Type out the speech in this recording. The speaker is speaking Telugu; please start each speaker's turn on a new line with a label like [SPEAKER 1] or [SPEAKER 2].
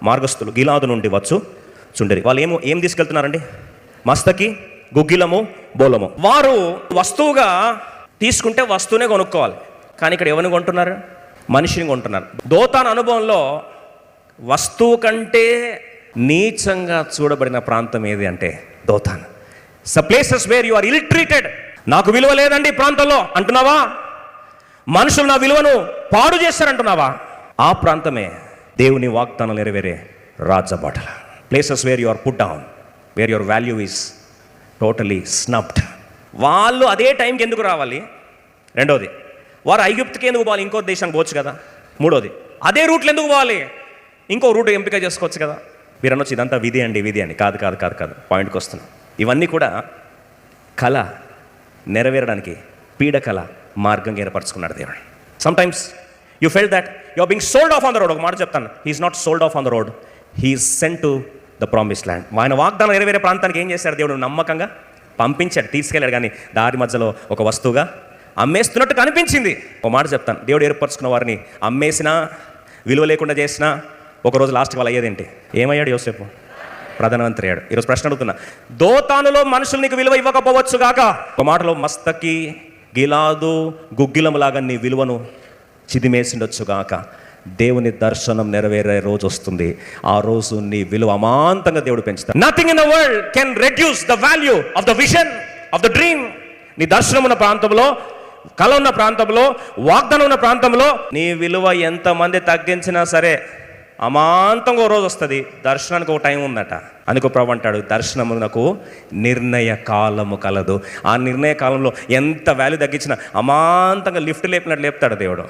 [SPEAKER 1] మార్గస్థులు గిలాదు నుండి వచ్చు చుండరి. వాళ్ళు ఏం తీసుకెళ్తున్నారండి? మస్తకి, గుగ్గిలము, బోలము. వారు వస్తువుగా తీసుకుంటే వస్తువునే కొనుక్కోవాలి, కానీ ఇక్కడ ఎవరిని కొంటున్నారు? మనిషిని కొంటున్నారు. దోతాన్ అనుభవంలో వస్తువు నీచంగా చూడబడిన ప్రాంతం ఏది అంటే Dothan. Places where you are ill treated. నాకు విలువ లేదండి ఈ ప్రాంతంలో అంటున్నావా? మనుషులు నా విలువను పాడు చేస్తారంటున్నావా? ఆ ప్రాంతమే దేవుని వాగ్దానం నెరవేరే రాజబాటల. Places where you are put down, where your value is totally snubbed. వాళ్ళు అదే టైంకి ఎందుకు రావాలి? రెండోది, వారు ఐగుప్తుకి ఎందుకు పోవాలి? ఇంకో దేశానికి పోవచ్చు కదా. మూడోది, అదే రూట్లు ఎందుకు పోవాలి? ఇంకో రూట్ ఎంపిక చేసుకోవచ్చు కదా. మీరు అనొచ్చు ఇదంతా విధి అండి. కాదు. పాయింట్కి వస్తున్నాం. ఇవన్నీ కూడా కళ నెరవేరడానికి పీడకల మార్గంగా ఏర్పరచుకున్నాడు దేవుడు. Sometimes you feel that you are being sold off on the road. ఒక మాట చెప్తాను, he's not sold off on the road, he's sent to the promise land. ఆయన వాగ్దానం నెరవేరే ప్రాంతానికి ఏం చేశాడు దేవుడు? నమ్మకంగా పంపించాడు, తీసుకెళ్ళాడు. కానీ దారి మధ్యలో ఒక వస్తువుగా అమ్మేస్తున్నట్టు కనిపించింది. ఒక మాట చెప్తాను, దేవుడు ఏర్పరచుకున్న వారిని అమ్మేసినా, విలువ లేకుండా చేసినా, ఒకరోజు లాస్ట్కి వాళ్ళు అయ్యేదేంటి? ఏమయ్యాడు యోసేపు? ప్రధానమంత్రి అయ్యాడు. ఈరోజు ప్రశ్న అడుగుతున్నా, దోతానులో మనుషులు నీకు విలువ ఇవ్వకపోవచ్చు గాక, ఒక మాటలో మస్తకి, గిలాదు, గుగ్గిలములాగా నీ విలువను చిదిమేసిండొచ్చు గాక, దేవుని దర్శనం నెరవేరే రోజు వస్తుంది. ఆ రోజు నీ విలువ అమాంతంగా దేవుడు పెంచుతాడు. Nothing in the world can reduce the value of the vision of the dream. నీ దర్శనం ఉన్న ప్రాంతంలో, కళ ఉన్న ప్రాంతంలో, వాగ్దానం ఉన్న ప్రాంతంలో నీ విలువ ఎంతమంది తగ్గించినా సరే అమాంతంగా ఓ రోజు వస్తుంది. దర్శనానికి ఒక టైం ఉందట. అందుకో ప్రభు అంటాడు, దర్శనమునకు నిర్ణయ కాలము కలదు. ఆ నిర్ణయ కాలంలో ఎంత వాల్యూ తగ్గించినా అమాంతంగా లిఫ్ట్ లేపినట్టు లేపుతాడు దేవుడు.